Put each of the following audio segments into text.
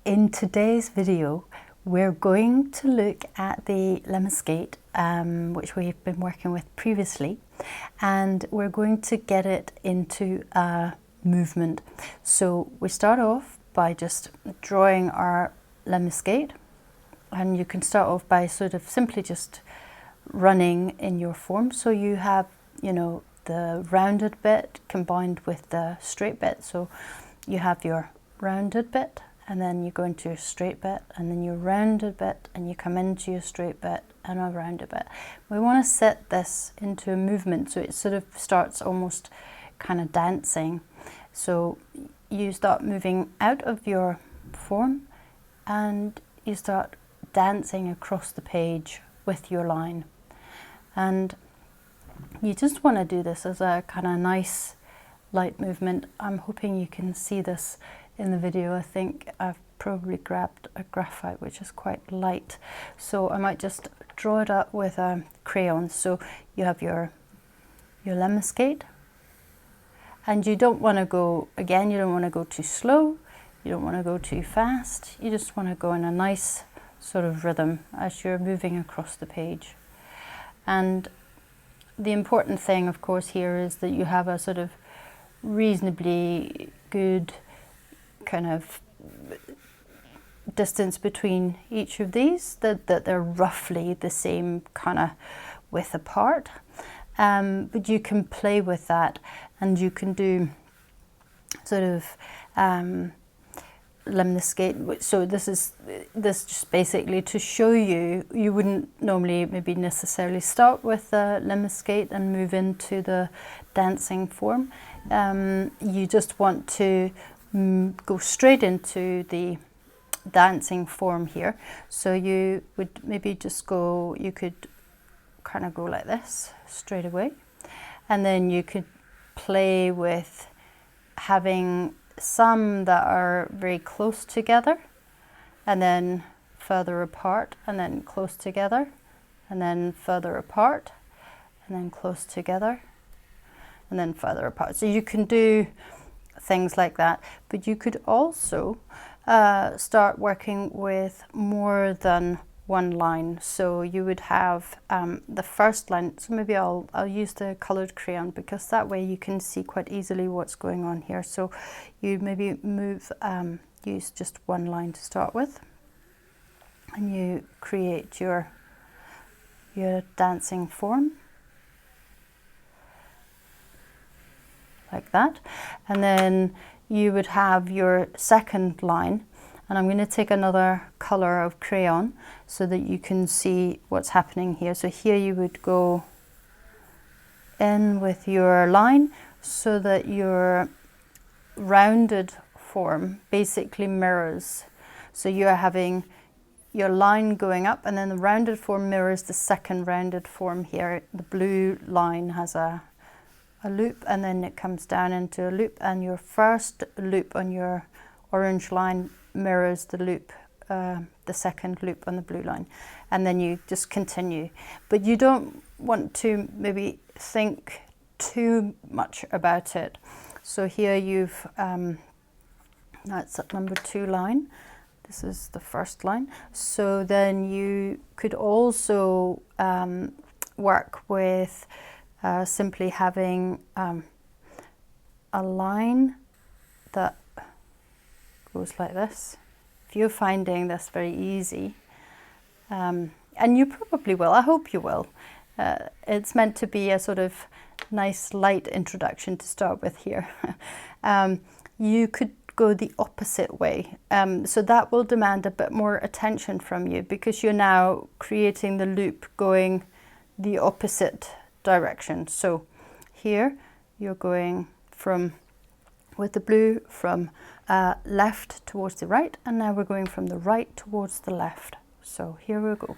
In today's video, we're going to look at the lemniscate, which we've been working with previously, and we're going to get it into a movement. So we start off by just drawing our lemniscate, and you can start off by sort of simply just running in your form. So you have, the rounded bit combined with the straight bit. So you have your rounded bit, and then you go into your straight bit, and then your rounded bit, and you come into your straight bit and a rounded bit. We want to set this into a movement, so it sort of starts almost kind of dancing. So you start moving out of your form and you start dancing across the page with your line. And you just want to do this as a kind of nice light movement. I'm hoping you can see this in the video. I think I've probably grabbed a graphite which is quite light, so I might just draw it up with a crayon. So you have your lemniscate, and you don't want to go, again, you don't want to go too slow, you don't want to go too fast, you just want to go in a nice sort of rhythm as you're moving across the page. And the important thing, of course, here is that you have a sort of reasonably good kind of distance between each of these, that they're roughly the same kind of width apart. But you can play with that, and you can do sort of lemniscate. So this just basically to show you, you wouldn't normally maybe necessarily start with the lemniscate and move into the dancing form. You just want to go straight into the dancing form here. So you would maybe just go, you could kind of go like this straight away, and then you could play with having some that are very close together and then further apart, and then close together, and then further apart, and then close together, and then further apart. So you can do things like that, but you could also start working with more than one line. So you would have the first line. So maybe I'll use the colored crayon, because that way you can see quite easily what's going on here. So you maybe use just one line to start with, and you create your dancing form like that. And then you would have your second line, and I'm going to take another color of crayon so that you can see what's happening here. So here you would go in with your line so that your rounded form basically mirrors. So you're having your line going up, and then the rounded form mirrors the second rounded form here. The blue line has a loop, and then it comes down into a loop, and your first loop on your orange line mirrors the loop, the second loop on the blue line, and then you just continue. But you don't want to maybe think too much about it. So here you've that's at number 2 line. This is the first line. So then you could also work with simply having a line that goes like this. If you're finding this very easy, and you probably will, I hope you will, it's meant to be a sort of nice light introduction to start with here. You could go the opposite way, so that will demand a bit more attention from you, because you're now creating the loop going the opposite direction. So here you're going with the blue from left towards the right, and now we're going from the right towards the left. So here we go.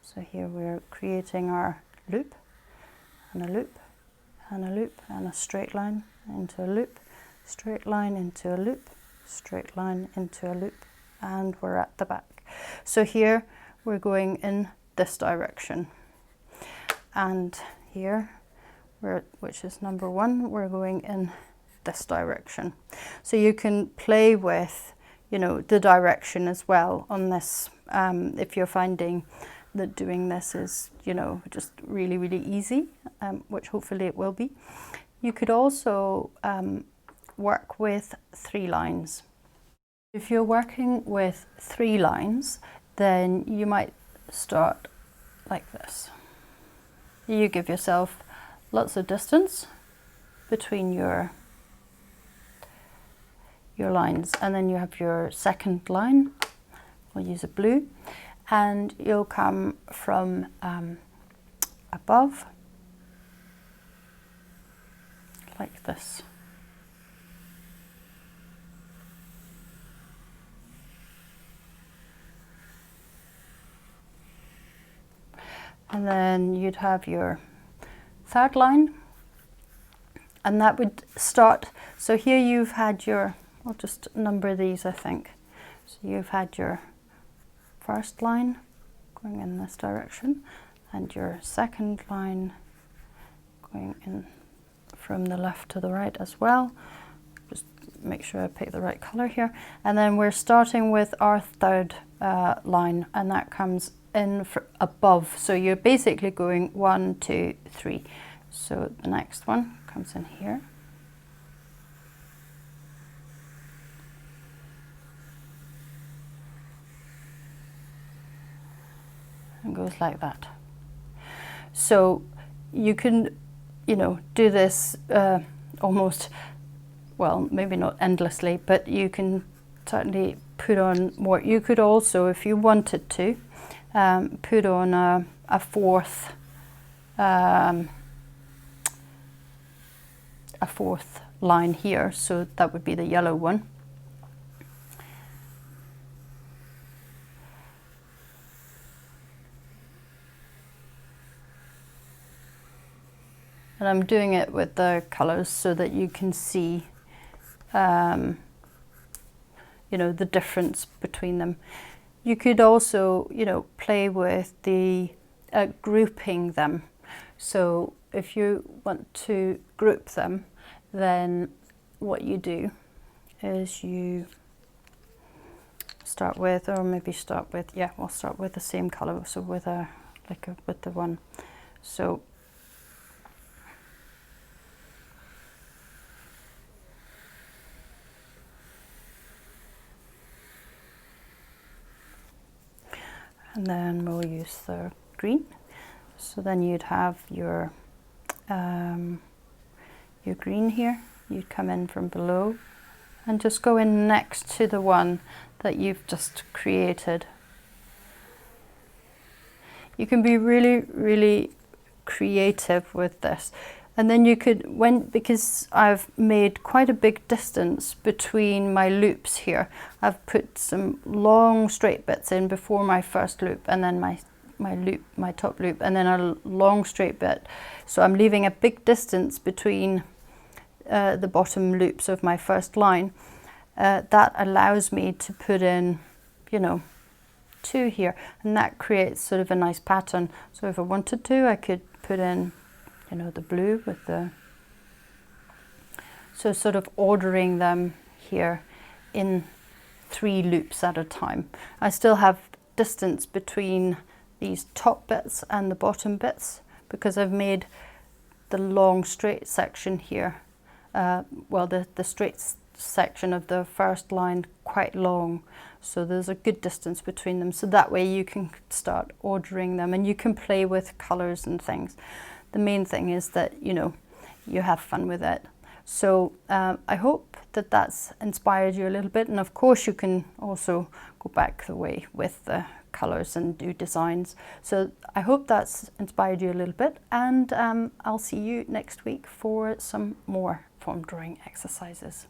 So here we're creating our loop, and a loop, and a loop, and a straight line into a loop, straight line into a loop, straight line into a loop, and we're at the back. So here we're going in this direction, and here, which is number 1, we're going in this direction. So you can play with you know, the direction as well on this. If you're finding that doing this is, you know, just really, really easy, which hopefully it will be. You could also work with 3 lines. If you're working with 3 lines, then you might start like this. You give yourself lots of distance between your lines, and then you have your second line. We'll use a blue, and you'll come from above like this. And then you'd have your third line, and that would start, so here you've had your, I'll just number these, I think. So you've had your first line going in this direction, and your second line going in from the left to the right as well. Just make sure I pick the right color here. And then we're starting with our third line, and that comes in above. So you're basically going 1, 2, 3. So the next one comes in here. And goes like that. So you can, you know, do this almost, well, maybe not endlessly, but you can certainly put on more. You could also, if you wanted to, put on a fourth line here, so that would be the yellow one. And I'm doing it with the colors so that you can see, you know, the difference between them. You could also, you know, play with the grouping them. So if you want to group them, then what you do is you start with, or maybe start with, yeah, we'll start with the same color, so with with the one. So and then we'll use the green. So then you'd have your green here. You'd come in from below and just go in next to the one that you've just created. You can be really, really creative with this. And then you could, because I've made quite a big distance between my loops here, I've put some long straight bits in before my first loop, and then my top loop, and then a long straight bit. So I'm leaving a big distance between the bottom loops of my first line. That allows me to put in, you know, 2 here, and that creates sort of a nice pattern. So if I wanted to, I could put in, you know, the blue with the, so sort of ordering them here in 3 loops at a time. I still have distance between these top bits and the bottom bits because I've made the long straight section here, well, the straight section of the first line quite long, so there's a good distance between them, so that way you can start ordering them and you can play with colors and things. The main thing is that, you know, you have fun with it. So I hope that that's inspired you a little bit, and of course you can also go back the way with the colors and do designs. So I hope that's inspired you a little bit, and I'll see you next week for some more form drawing exercises.